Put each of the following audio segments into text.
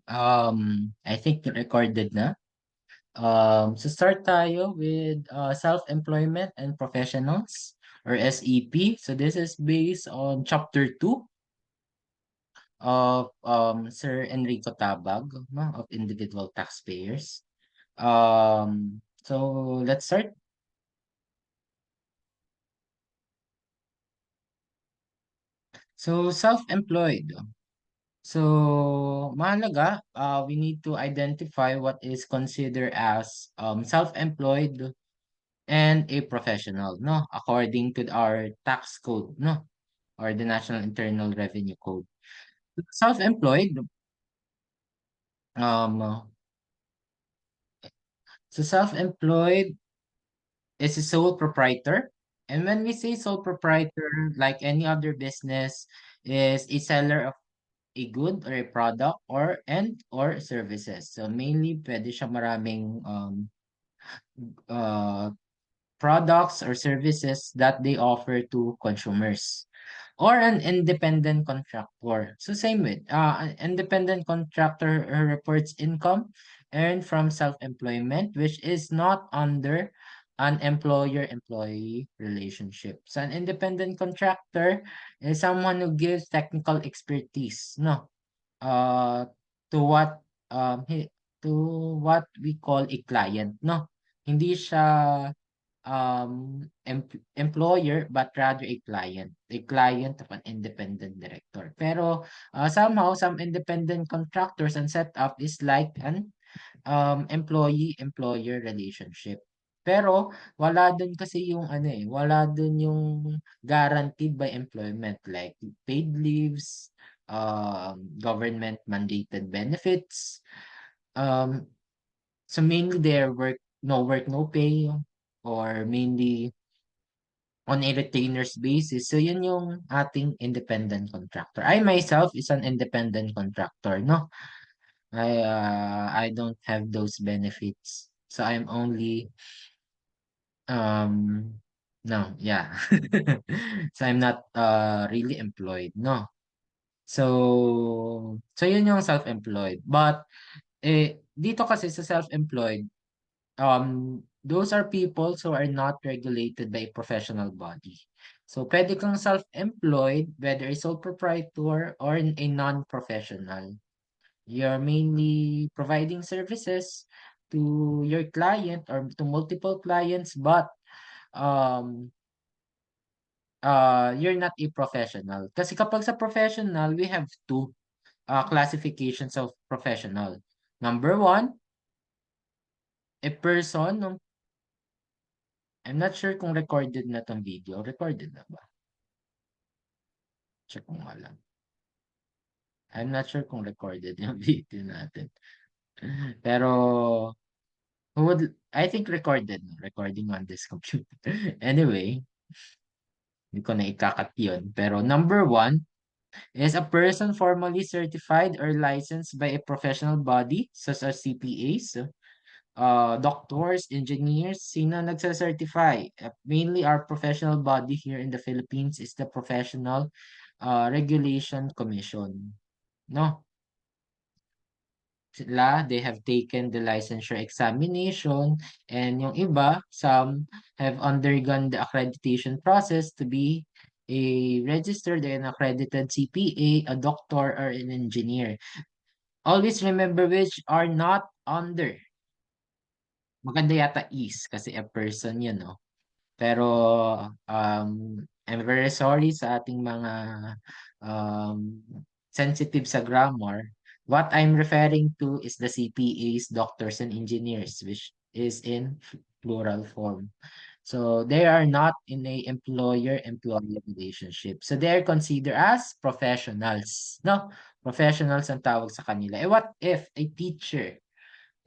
I think recorded na. So start tayo with self-employment and professionals or SEP. So this is based on chapter 2 of Sir Enrico Tabag, no, of individual taxpayers. So let's start. So self-employed. So mahalaga, we need to identify what is considered as self-employed and a professional, no, according to our tax code, no, or the National Internal Revenue Code. Self-employed, um, so self-employed is a sole proprietor. And when we say sole proprietor, like any other business, is a seller of a good or a product or services. So mainly pwede siya maraming uh, products or services that they offer to consumers. Or an independent contractor. So same with an independent contractor reports income earned from self-employment, which is not under an employer-employee relationship. So an independent contractor is someone who gives technical expertise, no, uh, to what to what we call a client, no. Hindi siya employer but rather a client of an independent director. Pero somehow some independent contractors and setup is like an employee-employer relationship. Pero wala dun kasi yung ano eh, wala dun yung guaranteed by employment like paid leaves, government mandated benefits. Um, so mainly their work, no pay, or mainly on a retainers basis. So yun yung ating independent contractor. I myself is an independent contractor, no? I don't have those benefits. So I'm only um no, yeah. So I'm not really employed, no. So yun yung self-employed. But dito kasi sa self-employed, those are people who are not regulated by a professional body. So pwede kang self-employed, whether a sole proprietor or a non-professional. You're mainly providing services to your client or to multiple clients, but um you're not a professional. Kasi kapag sa professional, we have two classifications of professional. Number one, a person, I'm not sure kung recorded na 'tong video. Recorded na ba? Check ko nga lang. I'm not sure kung recorded yung video natin. Pero I think recorded na. Recording on this computer. Anyway, hindi ko na ikakat yun. Pero number one is a person formally certified or licensed by a professional body such as CPAs, doctors, engineers, sino nagsa-certify? Mainly our professional body here in the Philippines is the Professional Regulation Commission. No? Sila, they have taken the licensure examination, and yung iba, some have undergone the accreditation process to be a registered and accredited CPA, a doctor, or an engineer. Always remember which are not under. Maganda yata is kasi a person yun, no? Pero um, I'm very sorry sa ating mga um, sensitive sa grammar. What I'm referring to is the CPAs, doctors, and engineers, which is in plural form. So they are not in a employer-employee relationship. So they are considered as professionals. No? Professionals ang tawag sa kanila. What if a teacher,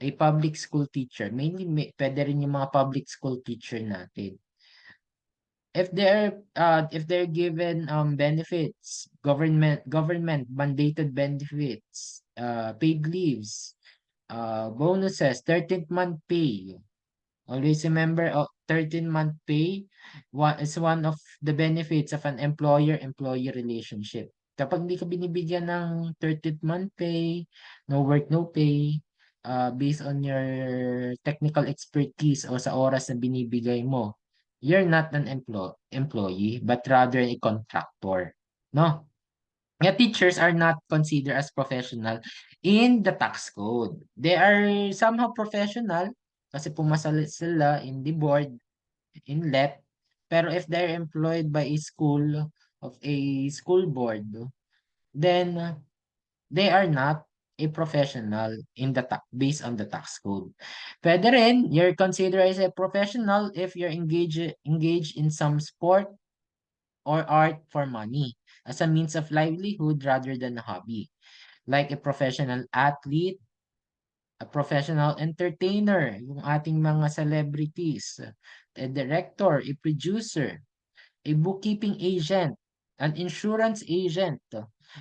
a public school teacher, mainly pwede rin yung mga public school teacher natin, if they're given benefits, government mandated benefits, paid leaves, bonuses, 13th month pay. Always remember, 13th month pay is one of the benefits of an employer-employee relationship. Kapag di ka binibigyan ng 30th month pay, no work, no pay, based on your technical expertise o sa oras na binibigay mo, you're not an employee, but rather a contractor. No? Yeah, teachers are not considered as professional in the tax code. They are somehow professional kasi pumasa sila in the board, in LEP. Pero if they're employed by a school of a school board, then they are not a professional in the tax based on the tax code. Pwede rin, you're considered as a professional if you're engaged in some sport or art for money as a means of livelihood rather than a hobby. Like a professional athlete, a professional entertainer, yung ating mga celebrities, a director, a producer, a bookkeeping agent, an insurance agent,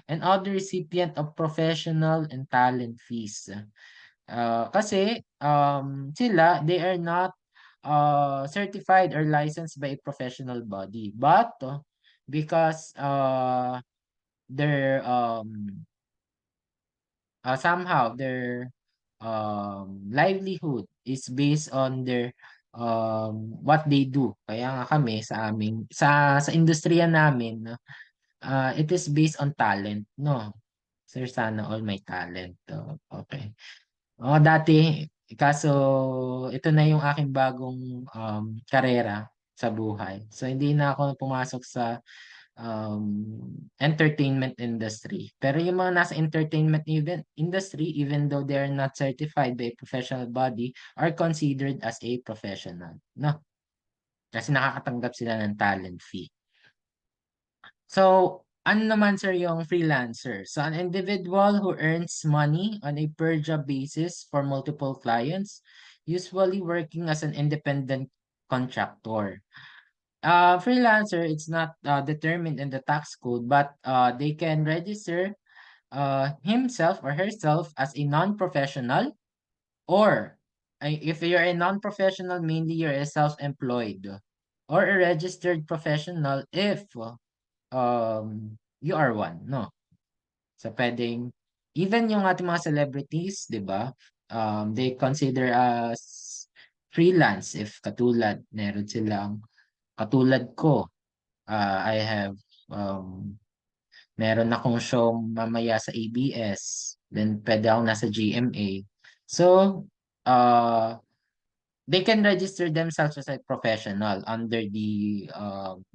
and other recipient of professional and talent fees. Kasi sila, they are not certified or licensed by a professional body. But because their somehow their livelihood is based on their what they do. Kaya nga kami sa aming sa industriya namin, no, it is based on talent, no? Sir, sana all may talent. Oh, okay. Oo, dati, kaso ito na yung aking bagong karera sa buhay. So, hindi na ako pumasok sa entertainment industry. Pero yung mga nasa entertainment industry, even though they're not certified by a professional body, are considered as a professional. No? Kasi nakakatanggap sila ng talent fee. So, ano naman sir yung freelancer? So, an individual who earns money on a per job basis for multiple clients, usually working as an independent contractor. Freelancer, it's not determined in the tax code, but they can register himself or herself as a non-professional, or if you're a non-professional, mainly you're a self-employed, or a registered professional if you are one, no? So, pwedeng, even yung ating mga celebrities, di ba? They consider us freelance if katulad, meron silang, katulad ko, I have, meron akong show mamaya sa ABS, then pwede akong nasa GMA. So, uh, they can register themselves as a professional under the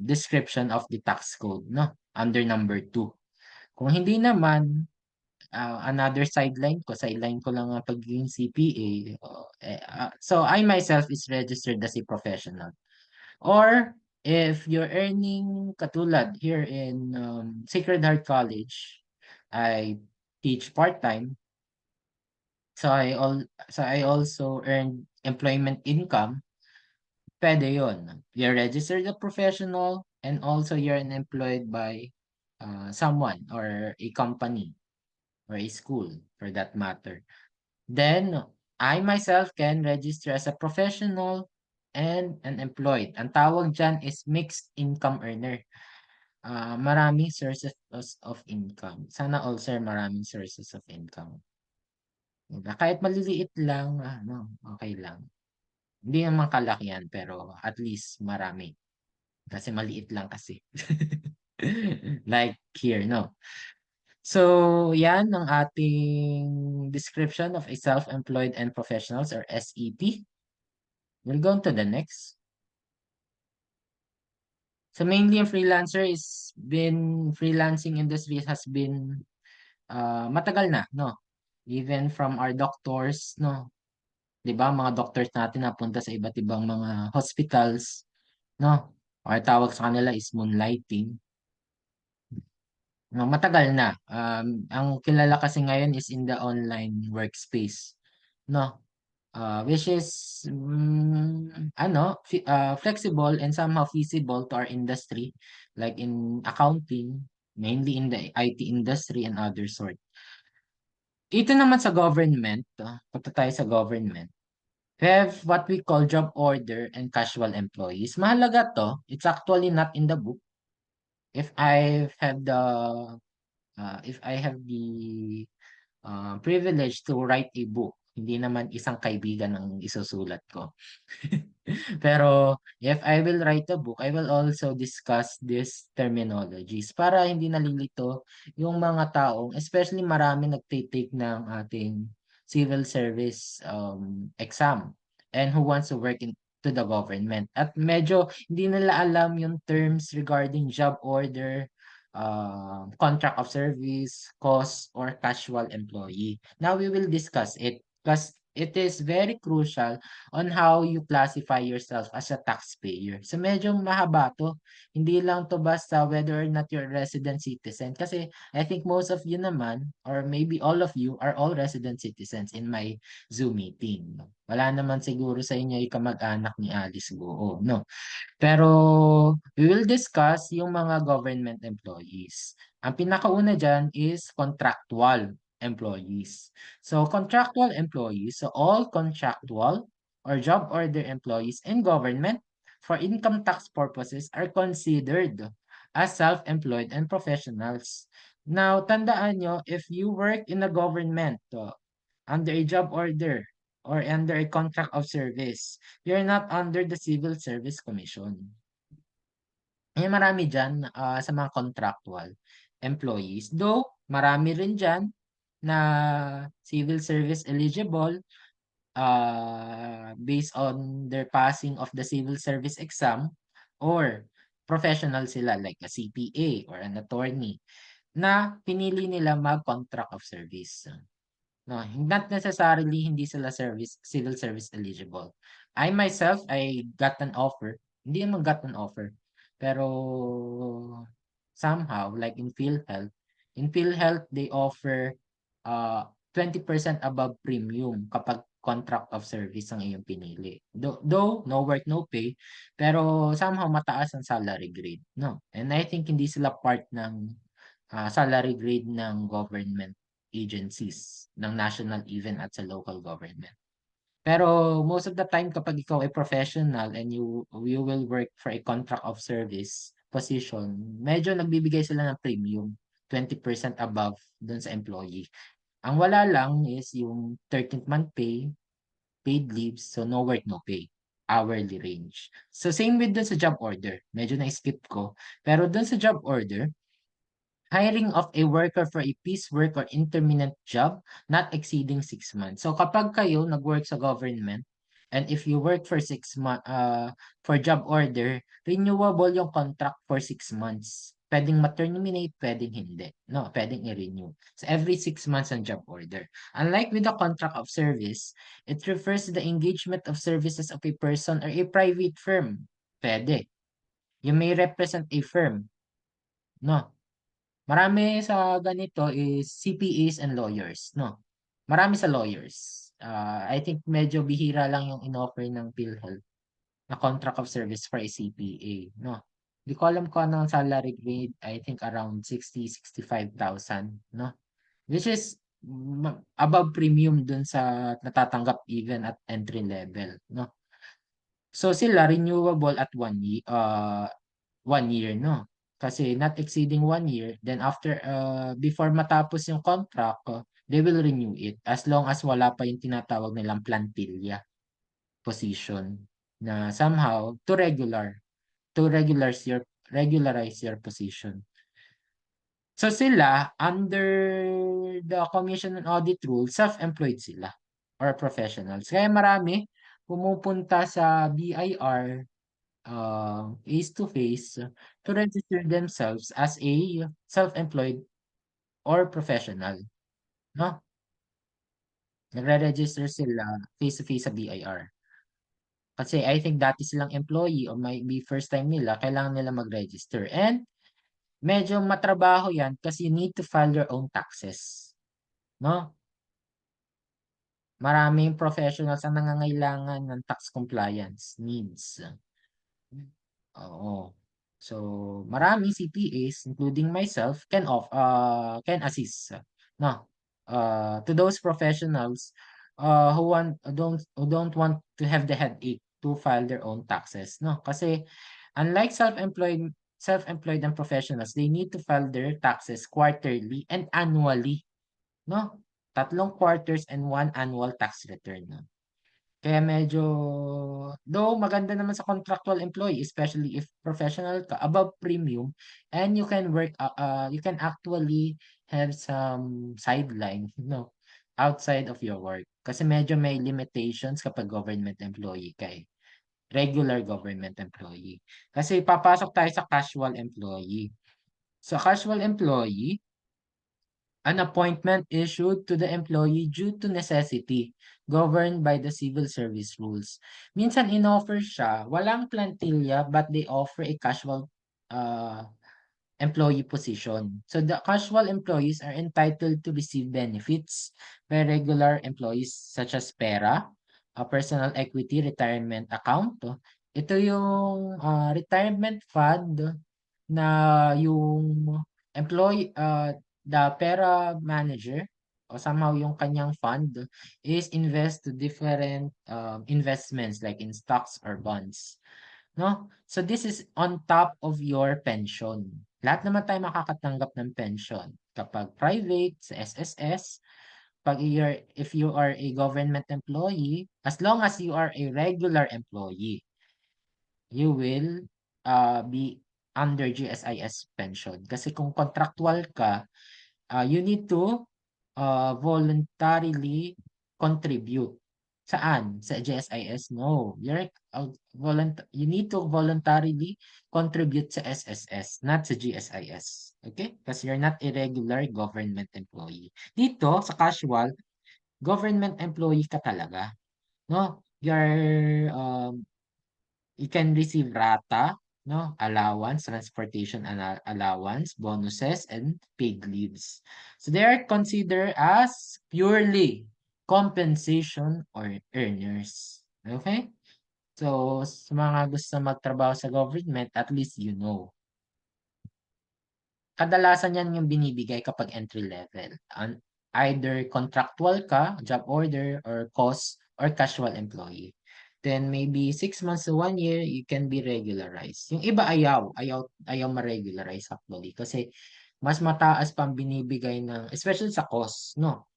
description of the tax code, no? Under number 2. Kung hindi naman, another sideline ko lang ang pagiging CPA. So I myself is registered as a professional. Or if you're earning katulad here in Sacred Heart College, I teach part-time. So I also earn employment income. Pwede yun. You're registered a professional and also you're employed by someone or a company or a school for that matter. Then, I myself can register as a professional and an employed. Ang tawag dyan is mixed income earner. Maraming sources of income. Sana all sir, maraming sources of income. Diba? Kahit maliliit lang, ano, okay lang. Hindi naman kalakihan, pero at least marami. Kasi maliit lang kasi. Like here, no? So, yan ang ating description of a self-employed and professionals or SEP. We'll go on to the next. So, mainly ang freelancer is been, freelancing industry has been matagal na, no? Even from our doctors, no? 'Di ba, mga doctors natin napunta sa iba't ibang mga hospitals, no? Or tawag sa kanila is moonlighting. No, matagal na. Ang kilala kasi ngayon is in the online workspace, no? Which is flexible and somehow feasible to our industry, like in accounting, mainly in the IT industry and other sort. Ito naman sa government, punta tayo sa government. We have what we call job order and casual employees. Mahalaga to. It's actually not in the book. If I have the if I have the privilege to write a book, hindi naman isang kaibigan ang isusulat ko. Pero if I will write a book, I will also discuss these terminologies para hindi nalilito yung mga taong, especially marami nagtitake ng ating civil service exam and who wants to work to the government. At medyo hindi nila alam yung terms regarding job order, contract of service, cost, or casual employee. Now we will discuss it because it is very crucial on how you classify yourself as a taxpayer. So medyo mahaba to. Hindi lang to basta whether or not you're a resident citizen. Kasi I think most of you naman, or maybe all of you, are all resident citizens in my Zoom meeting. No? Wala naman siguro sa inyo yung kamag-anak ni Alice Goo, no? Pero we will discuss yung mga government employees. Ang pinakauna dyan is contractual employees. So contractual employees, so all contractual or job order employees in government for income tax purposes are considered as self-employed and professionals. Now, tandaan nyo, if you work in a government under a job order or under a contract of service, you're not under the Civil Service Commission. Marami diyan, sa mga contractual employees. Though marami rin diyan na civil service eligible, based on their passing of the civil service exam or professional sila like a CPA or an attorney na pinili nila mag-contract of service. No, not necessarily hindi sila civil service eligible. I myself, I got an offer. Hindi naman got an offer. Pero somehow, like in PhilHealth, they offer 20% above premium kapag contract of service ang iyong pinili. Though, no work, no pay, pero somehow mataas ang salary grade. No? And I think hindi sila part ng salary grade ng government agencies, ng national even at sa local government. Pero most of the time kapag ikaw ay professional and you will work for a contract of service position, medyo nagbibigay sila ng premium, 20% above dun sa employee. Ang wala lang is yung 13th month pay, paid leaves, so no work, no pay, hourly range. So same with dun sa job order, medyo na-skip ko. Pero dun sa job order, hiring of a worker for a piecework or intermittent job not exceeding 6 months. So kapag kayo nag-work sa government and if you work for 6 months for job order, renewable yung contract for 6 months. Pwedeng ma-terminate, pwedeng hindi. No, pwedeng i-renew. So every 6 months ang job order. Unlike with the contract of service, it refers to the engagement of services of a person or a private firm. Pwede. You may represent a firm. No, marami sa ganito is CPAs and lawyers, no? Marami sa lawyers. I think medyo bihira lang yung in-offer ng PhilHealth na contract of service for a CPA, no? Di ko alam kung ano ang salary grade, I think around 60,000-65,000, no? Which is above premium dun sa natatanggap even at entry level, no? So sila renewable at 1 year, no? Kasi not exceeding 1 year, then after, before matapos yung contract, they will renew it as long as wala pa yung tinatawag nilang plantilla position na somehow regularize your position. So sila, under the Commission on Audit Rules, self-employed sila or professionals. Kaya marami pumupunta sa BIR face to face to register themselves as a self-employed or professional, no? Nagre-register sila face to face sa BIR. Kasi I think dati silang employee or maybe first time nila, kailangan nila mag-register. And medyo matrabaho yan kasi you need to file your own taxes, no? Maraming professionals ang nangangailangan ng tax compliance needs. Oo. So, maraming CPAs, including myself, can assist, no? To those professionals, who don't want to have the headache to file their own taxes, no? Kasi unlike self-employed self-employed and professionals, they need to file their taxes quarterly and annually, no? 3 quarters and 1 annual tax return, no? Kaya medyo though maganda naman sa contractual employee, especially if professional ka, above premium, and you can actually have some sideline, outside of your work. Kasi medyo may limitations kapag government employee ka, eh, regular government employee. Kasi papasok tayo sa casual employee. Sa casual employee, an appointment issued to the employee due to necessity, governed by the civil service rules. Minsan inoffer siya, walang plantilla, but they offer a casual uh, employee position. So the casual employees are entitled to receive benefits by regular employees such as PERA, a personal equity retirement account. Ito yung retirement fund na yung the PERA manager o somehow yung kanyang fund is invest to different investments like in stocks or bonds. No? So this is on top of your pension. Lahat naman tayo makakatanggap ng pension. Kapag private, sa SSS, if you are a government employee, as long as you are a regular employee, you will be under GSIS pension. Kasi kung contractual ka, you need to voluntarily contribute. Saan? Sa GSIS? No. You need to voluntarily contribute sa SSS, not sa GSIS. Okay? Because you're not a regular government employee. Dito, sa casual, government employee ka talaga. No? You can receive rata, no, allowance, transportation allowance, bonuses, and paid leaves. So they are considered as purely compensation or earners. Okay? So, sa mga gusto magtrabaho sa government, at least you know. Kadalasan yan yung binibigay kapag entry level. Either contractual ka, job order, or cost, or casual employee. Then maybe 6 months to 1 year, you can be regularized. Yung iba ayaw ma-regularize actually. Kasi mas mataas pang binibigay ng, especially sa cost, no?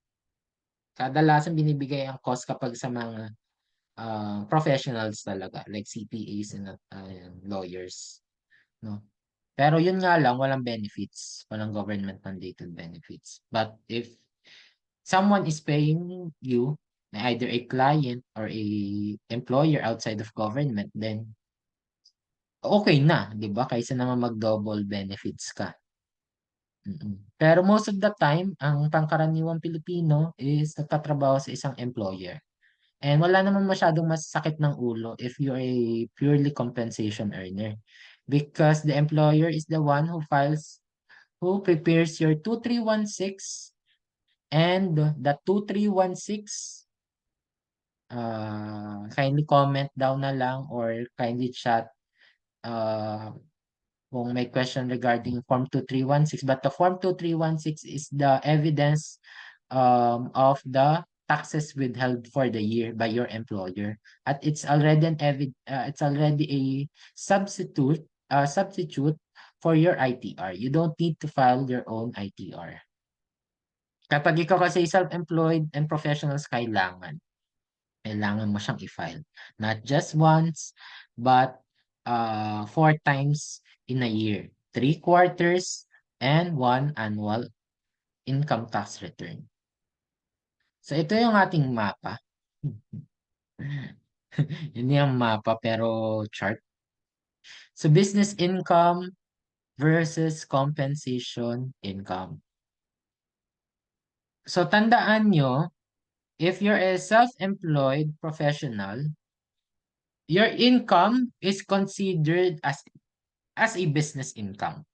Kadalasan binibigay ang cost kapag sa mga professionals talaga, like CPAs and lawyers, no? Pero yun nga lang, walang benefits. Walang government mandated benefits. But if someone is paying you, either a client or a employer outside of government, then okay na, di ba? Kaysa naman mag-double benefits ka. Pero most of the time, ang pangkaraniwang Pilipino is nagtatrabaho sa isang employer. And wala naman masyadong masakit ng ulo if you're a purely compensation earner. Because the employer is the one who prepares your 2316, and the 2316, kindly comment down na lang or kindly chat uh, kung may question regarding Form 2316. But the Form 2316 is the evidence of the taxes withheld for the year by your employer. At it's already a substitute for your ITR. You don't need to file your own ITR. Kapag ikaw kasi self-employed and professionals, kailangan mo siyang i-file. Not just once, but 4 times in a year. 3 quarters and 1 annual income tax return. So ito yung ating mapa. Hindi yung mapa pero chart. So business income versus compensation income. So tandaan nyo, if you're a self-employed professional, your income is considered as a business income.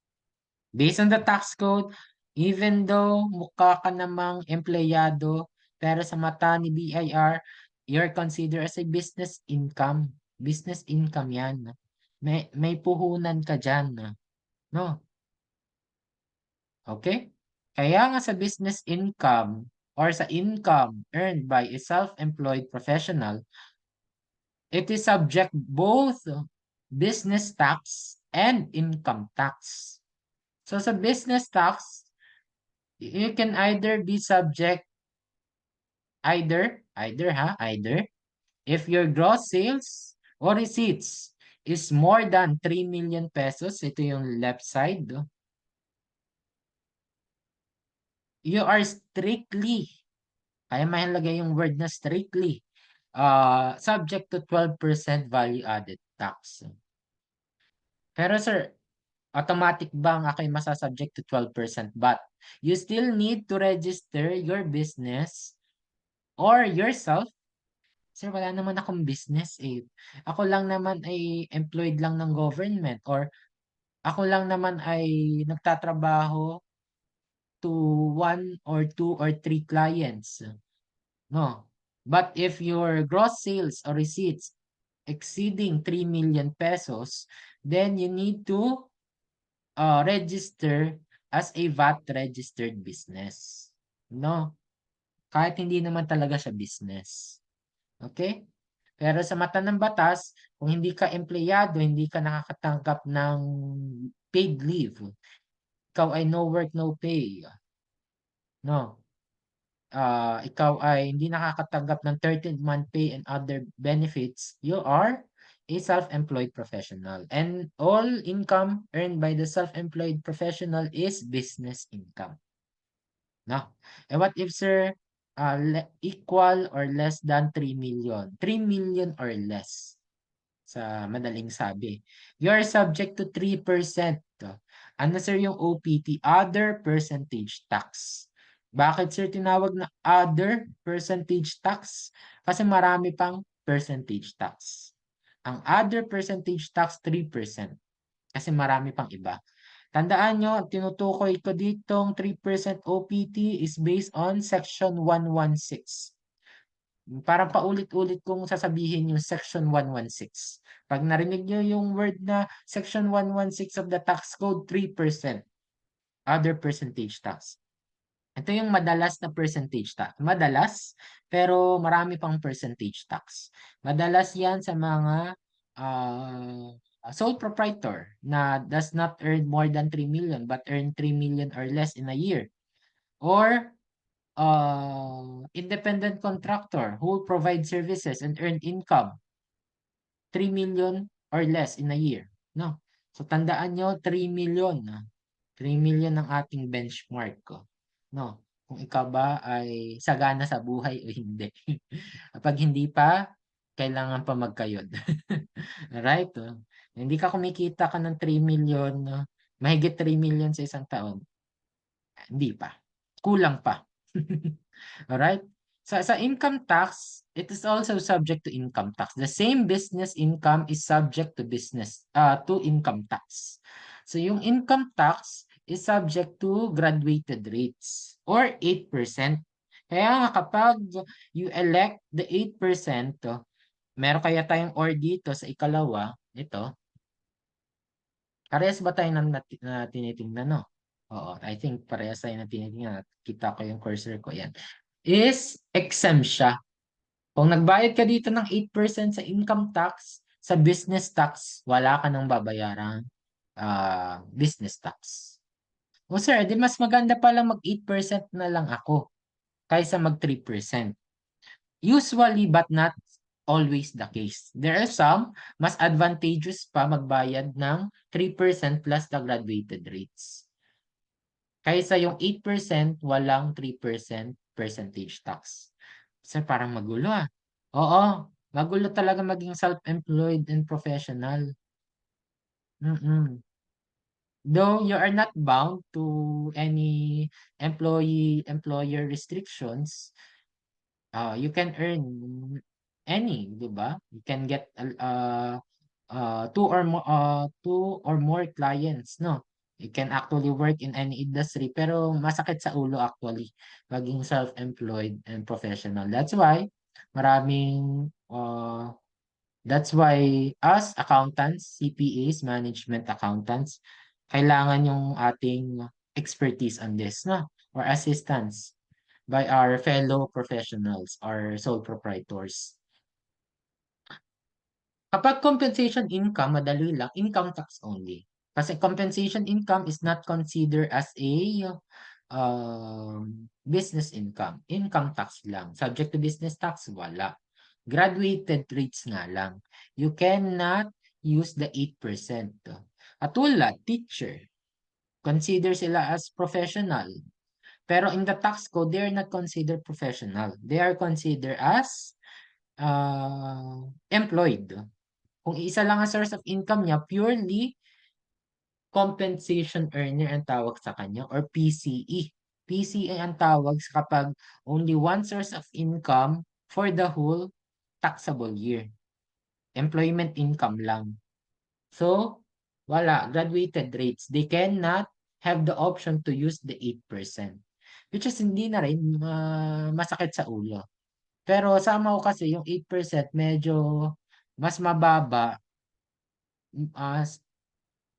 Based on the tax code, even though mukha ka namang empleyado, pero sa mata ni BIR, you're considered as a business income. Business income yan. May puhunan ka dyan. No? Okay? Kaya nga sa business income or sa income earned by a self-employed professional, it is subject both business tax and income tax. So sa business tax, you can either be subject either if your gross sales or receipts is more than 3 million pesos, ito yung left side, no? You are strictly, kaya mahalaga yung word na strictly, subject to 12% value added tax. Pero sir, automatic ba ang ako'y masasubject to 12% but you still need to register your business or yourself. Sir, wala naman akong business eh. Ako lang naman ay employed lang ng government or ako lang naman ay nagtatrabaho to one or two or three clients. No. But if your gross sales or receipts exceeding 3 million pesos, then you need to register as a VAT registered business. No? Kahit hindi naman talaga siya business. Okay? Pero sa mata ng batas, kung hindi ka empleyado, hindi ka nakakatanggap ng paid leave, ikaw ay no work, no pay. No? Ikaw ay hindi nakakatanggap ng 13th month pay and other benefits, you are a self-employed professional. And all income earned by the self-employed professional is business income. No? And what if, sir, equal or less than 3 million? 3 million or less, sa madaling sabi. You are subject to 3%. Ano, sir, yung OPT? Other percentage tax. Bakit, sir, tinawag na other percentage tax? Kasi marami pang percentage tax. Ang other percentage tax, 3%. Kasi marami pang iba. Tandaan nyo, ang tinutukoy ko ditong 3% OPT is based on Section 116. Parang paulit-ulit kong sasabihin yung Section 116. Pag narinig nyo yung word na Section 116 of the Tax Code, 3%, other percentage tax. Ito yung madalas na percentage tax. Madalas, pero marami pang percentage tax. Madalas yan sa mga sole proprietor na does not earn more than 3 million but earn 3 million or less in a year. Or independent contractor who provide services and earn income 3 million or less in a year. No? So tandaan nyo, 3 million. 3 million ang ating benchmark ko. No? Kung ikaw ba ay sagana sa buhay o hindi. Kapag hindi pa, kailangan pa magkayod. Right? Hindi ka kumikita ka ng 3 million, mahigit 3 million sa isang taon. Hindi pa. Kulang pa. Alright? Sa income tax, it is also subject to income tax. The same business income is subject to income tax. So yung income tax is subject to graduated rates or 8%. Kaya nga kapag you elect the 8%, meron kaya tayong or dito sa ikalawa, ito, parehas ba tayo na tinitingnan, no? Oo, I think parehas tayo na tinitingnan. Kita ko yung cursor ko, yan. Is exempt siya. Kung nagbayad ka dito ng 8% sa income tax, sa business tax, wala ka nang babayarang business tax. O sir, di mas maganda pala mag 8% na lang ako kaysa mag 3%. Usually but not always the case. There are some mas advantageous pa magbayad ng 3% plus the graduated rates. Kaysa yung 8%, walang 3% percentage tax. Sir, parang magulo ah. Oo, magulo talaga maging self-employed and professional. Mm-mm. Though you are not bound to any employer restrictions, you can earn any, di ba? You can get two or more clients, no? You can actually work in any industry, pero masakit sa ulo actually maging self-employed and professional. That's why us accountants, CPAs, management accountants, kailangan yung ating expertise on this, no? Or assistance by our fellow professionals or sole proprietors. Kapag compensation income, madali lang, income tax only. Kasi compensation income is not considered as a business income. Income tax lang. Subject to business tax, wala. Graduated rates nga lang. You cannot use the 8%. Katulad, teacher. Consider sila as professional. Pero in the tax code, they are not considered professional. They are considered as employed. Kung isa lang ang source of income niya, purely compensation earner ang tawag sa kanya or PCE. PCE ang tawag kapag only one source of income for the whole taxable year. Employment income lang. So, wala. Graduated rates. They cannot have the option to use the 8%. Which is hindi na rin masakit sa ulo. Pero somehow kasi yung 8% medyo mas mababa as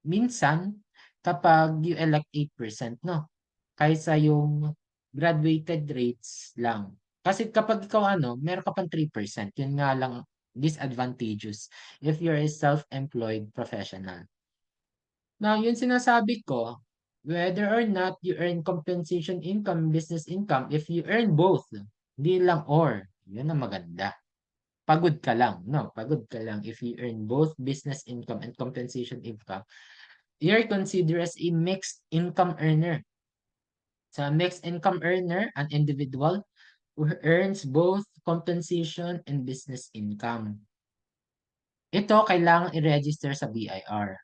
minsan kapag you elect 8%, no? Kaysa yung graduated rates lang. Kasi kapag ikaw meron ka pang 3%, yun nga lang disadvantageous if you're a self-employed professional. Now, yun sinasabi ko, whether or not you earn compensation income, business income, if you earn both, hindi lang or, yun ang maganda. Pagod ka lang, no? Pagod ka lang if you earn both business income and compensation income. You're considered as a mixed income earner. So, a mixed income earner, an individual who earns both compensation and business income. Ito, kailangan i-register sa BIR.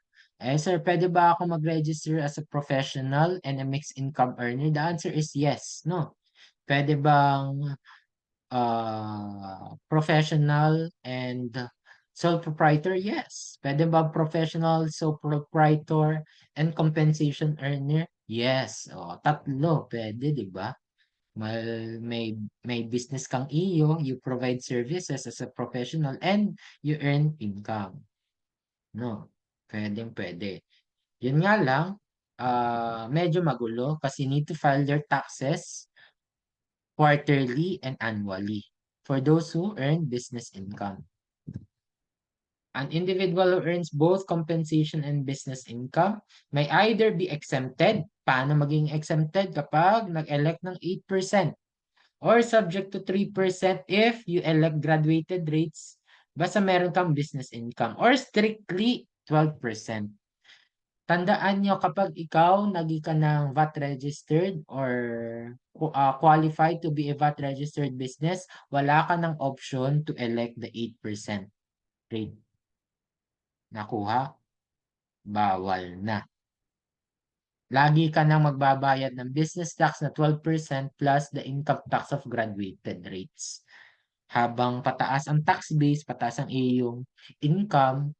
Sir, pwede ba ako mag-register as a professional and a mixed income earner? The answer is yes, no? Pwede bang professional and sole proprietor? Yes. Pwede ba professional, sole proprietor, and compensation earner? Yes. O, tatlo. Pwede, di ba? May business kang you provide services as a professional and you earn income. No? Pwede. Yun nga lang, medyo magulo kasi need to file their taxes quarterly and annually for those who earn business income. An individual who earns both compensation and business income may either be exempted. Paano maging exempted kapag nag-elect ng 8%? Or subject to 3% if you elect graduated rates basta meron kang business income or strictly 12%. Tandaan nyo kapag ikaw naging ka ng VAT registered or qualified to be a VAT registered business, wala ka ng option to elect the 8% rate. Nakuha? Bawal na. Lagi ka nang magbabayad ng business tax na 12% plus the income tax of graduated rates. Habang pataas ang tax base, pataas ang iyong income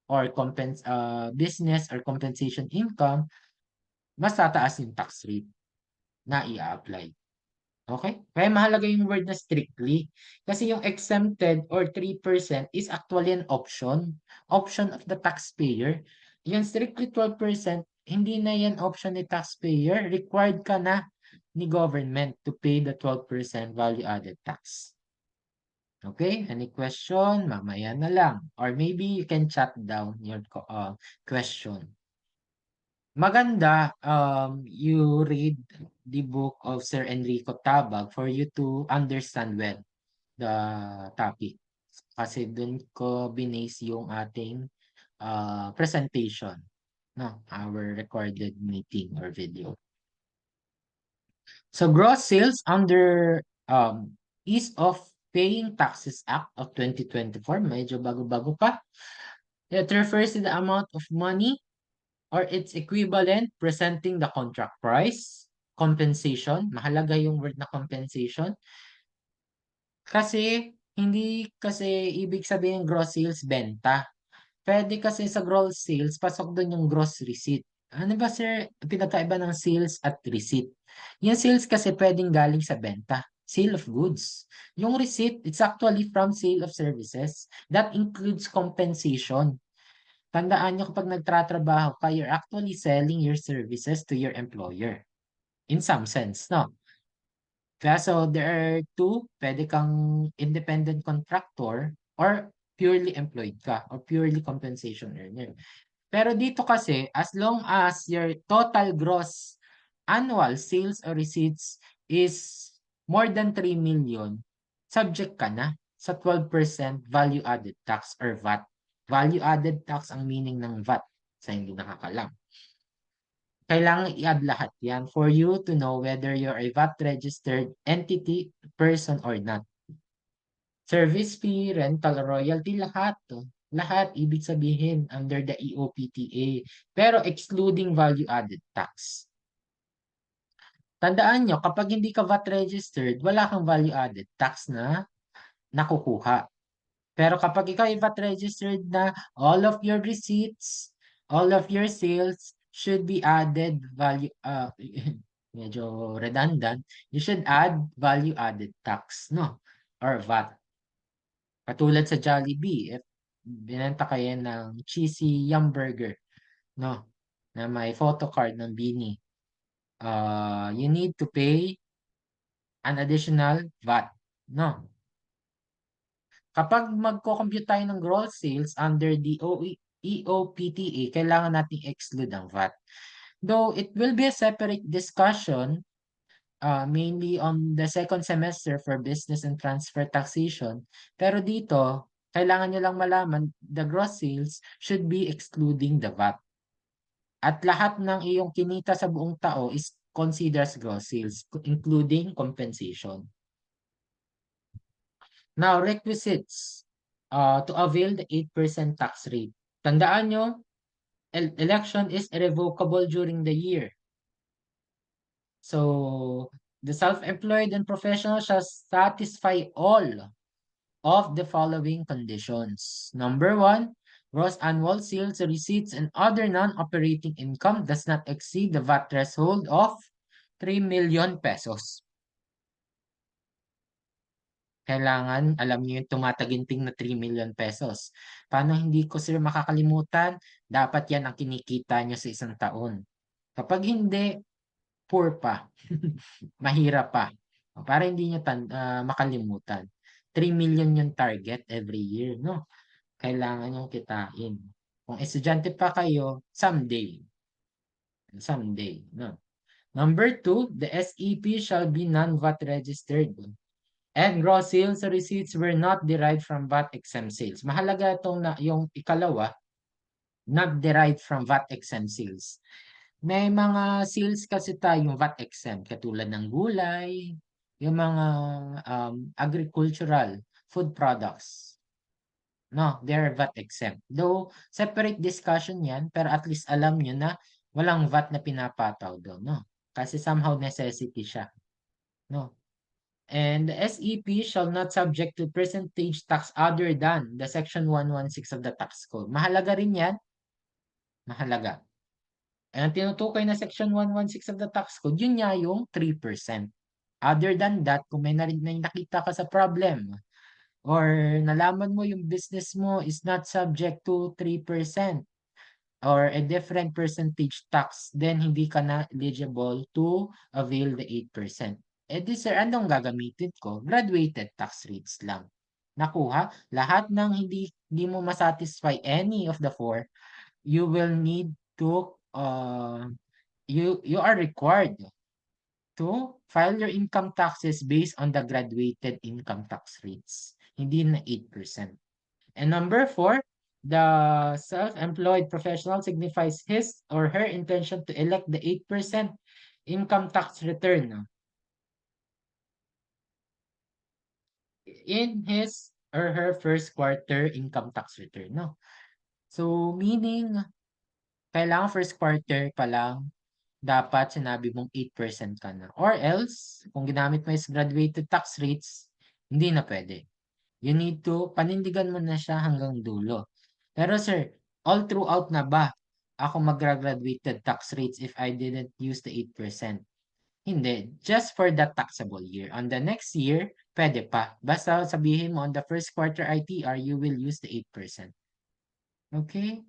or business or compensation income, mas tataas yung tax rate na i-apply. Okay? Kaya mahalaga yung word na strictly. Kasi yung exempted or 3% is actually an option. Option of the taxpayer. Yung strictly 12%, hindi na yan option ni taxpayer. Required ka na ni government to pay the 12% value-added tax. Okay? Any question? Mamaya na lang. Or maybe you can chat down your question. Maganda, you read the book of Sir Enrico Tabag for you to understand well the topic. Kasi dun ko binase yung ating presentation, no? Our recorded meeting or video. So gross sales under Ease of Paying Taxes Act of 2024, medyo bago-bago pa. It refers to the amount of money or its equivalent presenting the contract price, compensation, mahalaga yung word na compensation. Kasi, hindi kasi ibig sabihin gross sales benta. Pwede kasi sa gross sales, pasok doon yung gross receipt. Ano ba sir, pinagkaiba ng sales at receipt? Yung sales kasi pwedeng galing sa benta, sale of goods. Yung receipt, it's actually from sale of services. That includes compensation. Tandaan nyo kapag nagtratrabaho ka, you're actually selling your services to your employer. In some sense, no? Kaya so, there are two, pwede kang independent contractor or purely employed ka or purely compensation earner. Pero dito kasi, as long as your total gross annual sales or receipts is more than 3 million, subject ka na sa 12% value added tax or VAT. Value added tax ang meaning ng VAT sa hindi nakakalam. Kailangan i-add lahat yan for you to know whether you're a VAT registered entity, person or not. Service fee, rental, royalty, lahat to. Lahat, ibig sabihin, under the EOPTA. Pero excluding value-added tax. Tandaan nyo, kapag hindi ka VAT registered, wala kang value-added tax na nakukuha. Pero kapag ikaw ay VAT registered na, all of your receipts, all of your sales should be added value, medyo redundant, you should add value-added tax, no? Or VAT. Katulad sa Jollibee, if binenta kayo ng cheesy yum burger, no? Na may photocard ng Bini. You need to pay an additional VAT, no? Kapag magko-compute tayo ng gross sales under the EOPTA, kailangan nating exclude ang VAT. Though it will be a separate discussion, mainly on the second semester for business and transfer taxation. Pero dito, kailangan nyo lang malaman, the gross sales should be excluding the VAT. At lahat ng iyong kinita sa buong tao is considered as gross sales, including compensation. Now, requisites to avail the 8% tax rate. Tandaan nyo, election is irrevocable during the year. So, the self-employed and professional shall satisfy all of the following conditions. Number 1, gross annual sales, receipts, and other non-operating income does not exceed the VAT threshold of 3 million pesos. Kailangan alam niyo yung tumataginting na 3 million pesos. Paano hindi ko sir makakalimutan? Dapat yan ang kinikita niyo sa isang taon. Kapag hindi, poor pa. Mahirap pa. Para hindi niyo makalimutan. 3 million yung target every year, no? Kailangan yung kitain. Kung estudyante pa kayo, someday. Someday, no? Number 2, the SEP shall be non-VAT registered. And gross sales receipts were not derived from VAT exempt sales. Mahalaga itong yung ikalawa, not derived from VAT exempt sales. May mga sales kasi tayong VAT exempt, katulad ng gulay, yung mga agricultural food products. No, they're VAT exempt. Though, separate discussion yan, pero at least alam nyo na walang VAT na pinapataw doon, no? Kasi somehow necessity siya. No? And the SEP shall not subject to percentage tax other than the section 116 of the tax code. Mahalaga rin yan. Mahalaga. And ang tinutukoy na section 116 of the tax code, yun nga yung 3%. Other than that, kung may nakita ka sa problem, or nalaman mo yung business mo is not subject to 3%, or a different percentage tax, then hindi ka na eligible to avail the 8%. Eh di sir, anong gagamitin ko? Graduated tax rates lang. Nakuha? Lahat ng hindi mo masatisfy any of the four, you will need to, you are required to file your income taxes based on the graduated income tax rates. Hindi na 8%. And number 4, the self-employed professional signifies his or her intention to elect the 8% income tax return in his or her first quarter income tax return. No? So, meaning, kailangan first quarter pa lang, dapat sinabi mong 8% ka na. Or else, kung ginamit mo is graduated tax rates, hindi na pwede. You need to, panindigan mo na siya hanggang dulo. Pero sir, all throughout na ba ako mag-graduated tax rates if I didn't use the 8%? Hindi. Just for that taxable year. On the next year, pwede pa. Basta sabihin mo on the first quarter ITR, you will use the 8%. Okay?